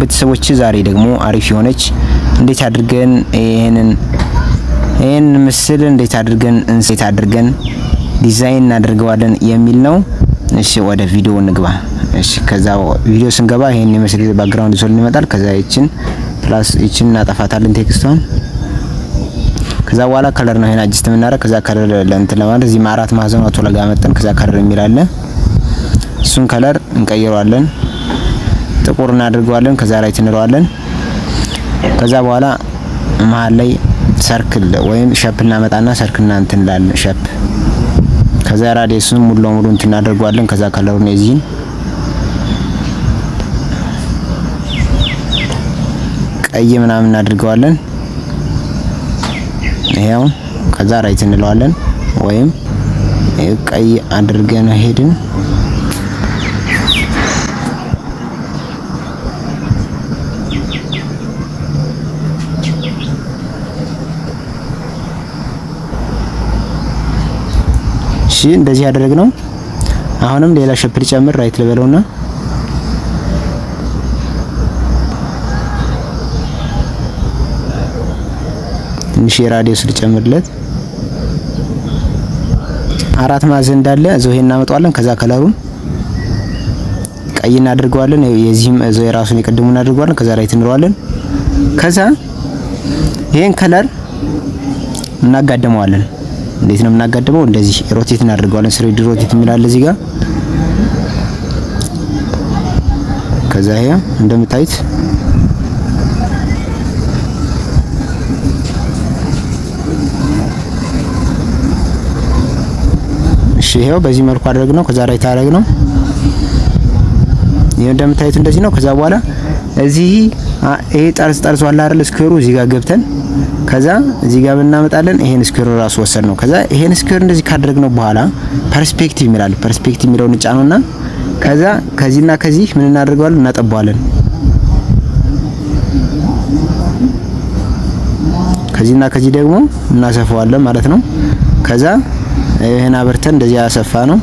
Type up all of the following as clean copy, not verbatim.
ቤተሰቦች ዛሬ ደግሞ አሪፍ የሆነች እንዴት አድርገን ይሄን ምስል እንዴት አድርገን ዲዛይን እናደርገዋለን የሚል ነው። እሺ ወደ ቪዲዮ እንግባ። እሺ ከዛ ቪዲዮ ስንገባ ይሄን የመስል ባክግራውንድ ሶል ይመጣል። ከዛ ይችን ፕላስ ይችን እናጠፋታለን ቴክስቷን። ከዛ በኋላ ከለር ነው ይሄን አጅስት የምናደርግ። ከዛ ከለር ለእንትን ለማለት እዚህ ማራት ማዕዘኑ አቶ ለጋ መጠን ከዛ ከለር የሚል አለ። እሱን ከለር እንቀይረዋለን፣ ጥቁር እናደርገዋለን። ከዛ ራይት እንለዋለን። ከዛ በኋላ መሃል ላይ ሰርክል ወይም ሸፕ እናመጣና ሰርክልና እንትን እንላለን ሸፕ። ከዛ ራዲየሱን ሙሉ ለሙሉ እንትን እናደርገዋለን። ከዛ ከለሩን የዚህን ቀይ ምናምን እናደርገዋለን። ይሄው ከዛ ራይት እንለዋለን ወይም ቀይ አድርገን ሄድን። እሺ እንደዚህ ያደረግነው። አሁንም ሌላ ሸፕ ጨምር ራይት ልበለውና ትንሽ የራዲየስ ልጨምርለት። አራት ማዕዘን እንዳለ እዛው ይሄን እናመጣዋለን። ከዛ ከለሩን ቀይ እናደርገዋለን። የዚህም እዛው የራሱን የቀድሙን እናደርገዋለን። ከዛ ራይት እንለዋለን። ከዛ ይሄን ከለር እናጋደመዋለን። እንዴት ነው የምናጋድመው? እንደዚህ ሮቴት እናደርገዋለን። ስሬድ ሮቴት የሚላል እዚህ ጋር። ከዛ ይሄ እንደምታዩት እሺ ይሄው በዚህ መልኩ አድርገነው ከዛ ራይት አደረግነው። ይሄ እንደምታዩት እንደዚህ ነው። ከዛ በኋላ እዚህ ይሄ ጠርዝ ዋላ አይደል ስኩዌሩ እዚህ ጋር ገብተን ከዛ እዚህ ጋር እናመጣለን። ይሄን ስኩዌር ራሱ ወሰድ ነው። ከዛ ይሄን ስኩዌር እንደዚህ ካደረግነው በኋላ ፐርስፔክቲቭ ይላል። ፐርስፔክቲቭ የሚለውን እንጫነውና ከዛ ከዚህና ከዚህ ምን እናደርገዋለን? እናጠባዋለን። ከዚህና ከዚህ ደግሞ እናሰፋዋለን ማለት ነው። ከዛ ይሄን አበርተን እንደዚህ ያሰፋ ነው።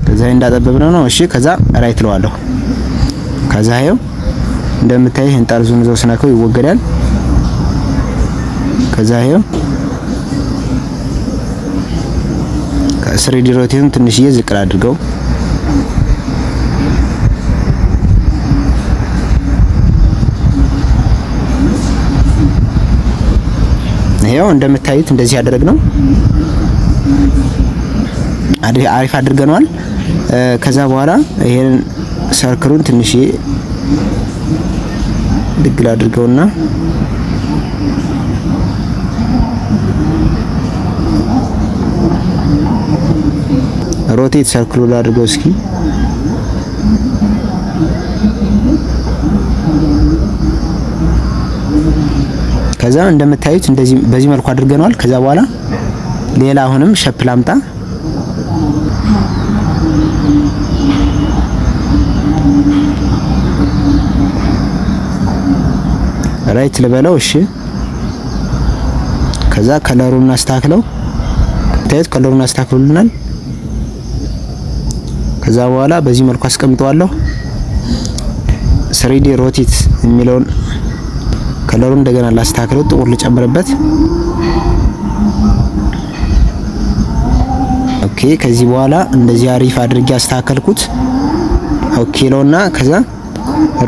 ከዛ እንዳጠበብነው ነው። እሺ ከዛ ራይት ለዋለሁ። ከዛ ይሄው እንደምታይ ይሄን ጠርዙን ይዘው ስነካው ይወገዳል። ከዛ ይሄው ከስሬድ ሮቴቱን ትንሽዬ ዝቅ አድርገው ይሄው እንደምታዩት እንደዚህ ያደረግነው አሪፍ አድርገናል። ከዛ በኋላ ይሄን ሰርክሉን ትንሽዬ ድግል አድርገውና ሮቴት ሰርክሉን አድርገው እስኪ ከዛ እንደምታዩት እንደዚህ በዚህ መልኩ አድርገናል። ከዛ በኋላ ሌላ አሁንም ሸፕ ላምጣ። ራይት ልበለው። እሺ ከዛ ከለሩን አስተካክለው። ታይት ከለሩን አስተካክሉልናል። ከዛ በኋላ በዚህ መልኩ አስቀምጠዋለሁ። 3D ሮቴት የሚለውን ከለሩን እንደገና ላስተካክለው፣ ጥቁር ልጨምርበት። ኦኬ ከዚህ በኋላ እንደዚህ አሪፍ አድርጌ አስተካከልኩት። ኦኬ ለውና ከዛ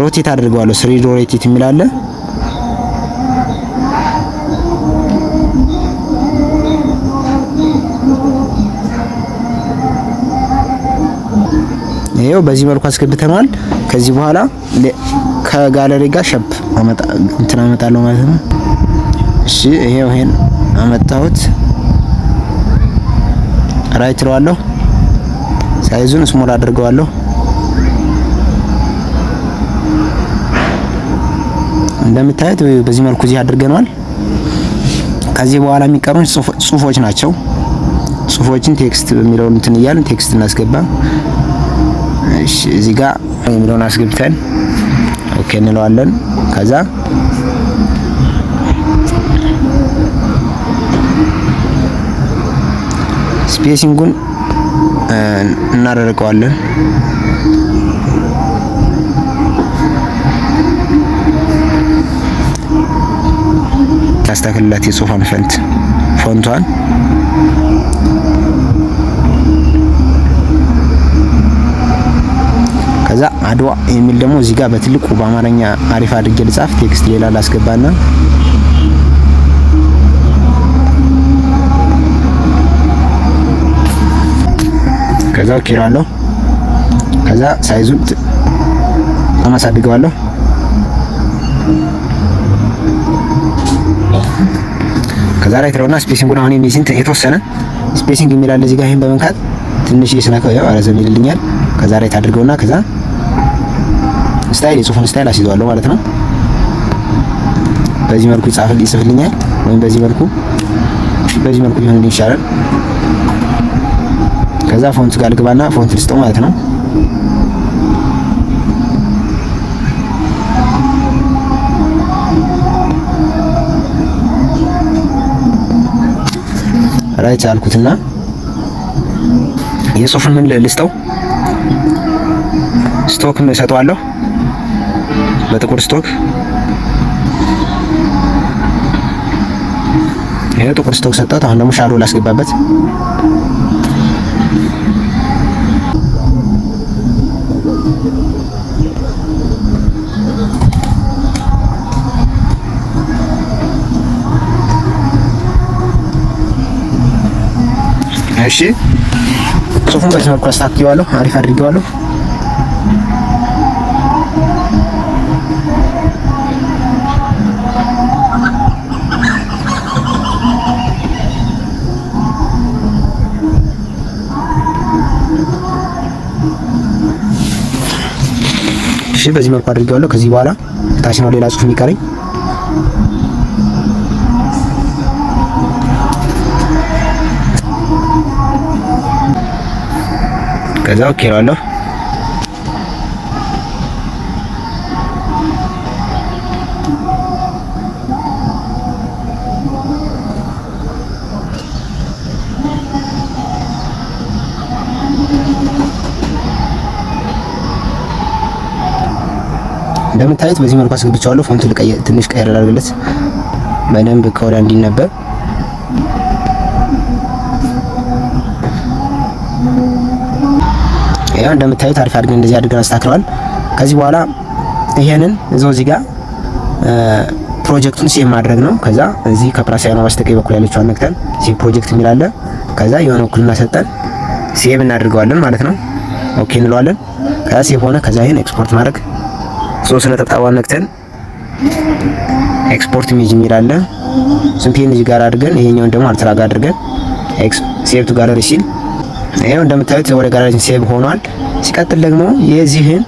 ሮቴት አድርገዋለሁ። 3D ሮቴት የሚላለ ይሄው በዚህ መልኩ አስገብተናል። ከዚህ በኋላ ከጋለሪ ጋር ሸፕ አመጣለሁ ማለት ነው። እሺ ይሄው ይሄን አመጣሁት። ራይት ለዋለሁ። ሳይዙን ስሞል አድርገዋለሁ። እንደምታዩት በዚህ መልኩ እዚህ አድርገናል። ከዚህ በኋላ የሚቀሩን ጽሁፎች ናቸው። ጽሁፎችን ቴክስት የሚለውን እንትን እያልን ቴክስት እናስገባ። እሺ እዚህ ጋር የሚለውን አስገብተን ኦኬ እንለዋለን። ከዛ ስፔሲንጉን እናደርገዋለን። ላስተካክልላት የጽሁፏን ፎንቷን ከዛ አድዋ የሚል ደግሞ እዚህ ጋር በትልቁ በአማርኛ አሪፍ አድርጌ ልጻፍ። ቴክስት ሌላ ላስገባና ከዛ ኪራለሁ። ከዛ ሳይዙን አማሳድገዋለሁ። ከዛ ላይ ትለውና ስፔሲንጉን አሁን የሚስንት የተወሰነ ስፔሲንግ የሚላል እዚህ ጋር ይሄን በመንካት ትንሽ እየስናከው ያው አረዘም ይልልኛል። ከዛ ላይ ታድርገውና ከዛ ስታይል የጽሁፉን ስታይል አስይዘዋለሁ ማለት ነው። በዚህ መልኩ ይጽፍልኛል ወይም በዚህ መልኩ ይሆንልኝ ይሻላል። ከዛ ፎንት ጋር ልግባና ፎንት ልስጠው ማለት ነው። ራይት አልኩትና የጽሁፉን ምን ልስጠው ስቶክ እሰጠዋለሁ። በጥቁር ስቶክ ይሄ ጥቁር ስቶክ ሰጠሁት። አሁን ደግሞ ሻዶ ላስገባበት። እሺ ጽሁፉን በዚህ መልኩ አስተካክለዋለሁ፣ አሪፍ አድርጌዋለሁ። እሺ በዚህ መልኩ አድርጌዋለሁ። ከዚህ በኋላ ታች ነው ሌላ ጽሁፍ የሚቀረኝ። ከዛ ኦኬ እላለሁ። እንደምታዩት በዚህ መልኩ አስገብቻለሁ። ፎንቱን ትንሽ ቀየር አድርግለት በደንብ ከወዲያ እንዲነበብ። ያው እንደምታዩት አሪፍ አድርገን እንደዚህ አድርገን አስተካክለዋል። ከዚህ በኋላ ይሄንን እዚህ ጋር ፕሮጀክቱን ሴቭ ማድረግ ነው። ከዛ እዚህ ከፕላስ ሳይኑ በስተቀኝ በኩል ያለችው አነክተን ሴቭ ፕሮጀክት የሚላለ ከዛ የሆነ እኩልና ሰጠን ሴቭ እናድርገዋለን ማለት ነው። ኦኬ እንለዋለን። ከዛ ሴቭ ሆነ። ከዛ ይሄን ኤክስፖርት ማድረግ ሶስት ነጠብጣብ አነክተን ኤክስፖርት ኢሜጅ የሚላለ ሲምፒኤንጂ ጋር አድርገን ይሄኛውን ደግሞ አልትራ ጋር አድርገን ሴቭ ቱ ጋለሪ ሲል ይሄው እንደምታዩት ወደ ጋለሪ ሴቭ ሆኗል። ሲቀጥል ደግሞ የዚህን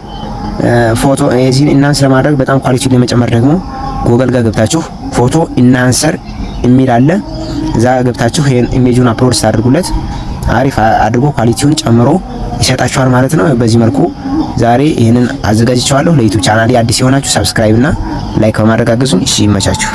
ፎቶ የዚህን ኢንሃንስ ለማድረግ በጣም ኳሊቲውን ለመጨመር ደግሞ ጉግል ጋር ገብታችሁ ፎቶ ኢንሃንሰር የሚል አለ። እዛ ገብታችሁ ይሄን ኢሜጁን አፕሎድ ታደርጉለት አሪፍ አድርጎ ኳሊቲውን ጨምሮ ይሰጣችኋል ማለት ነው። በዚህ መልኩ ዛሬ ይሄንን አዘጋጅቻለሁ። ለዩቲዩብ ቻናሌ አዲስ የሆናችሁ ሰብስክራይብ እና ላይክ በማድረግ አግዙኝ። እሺ ይመቻችሁ።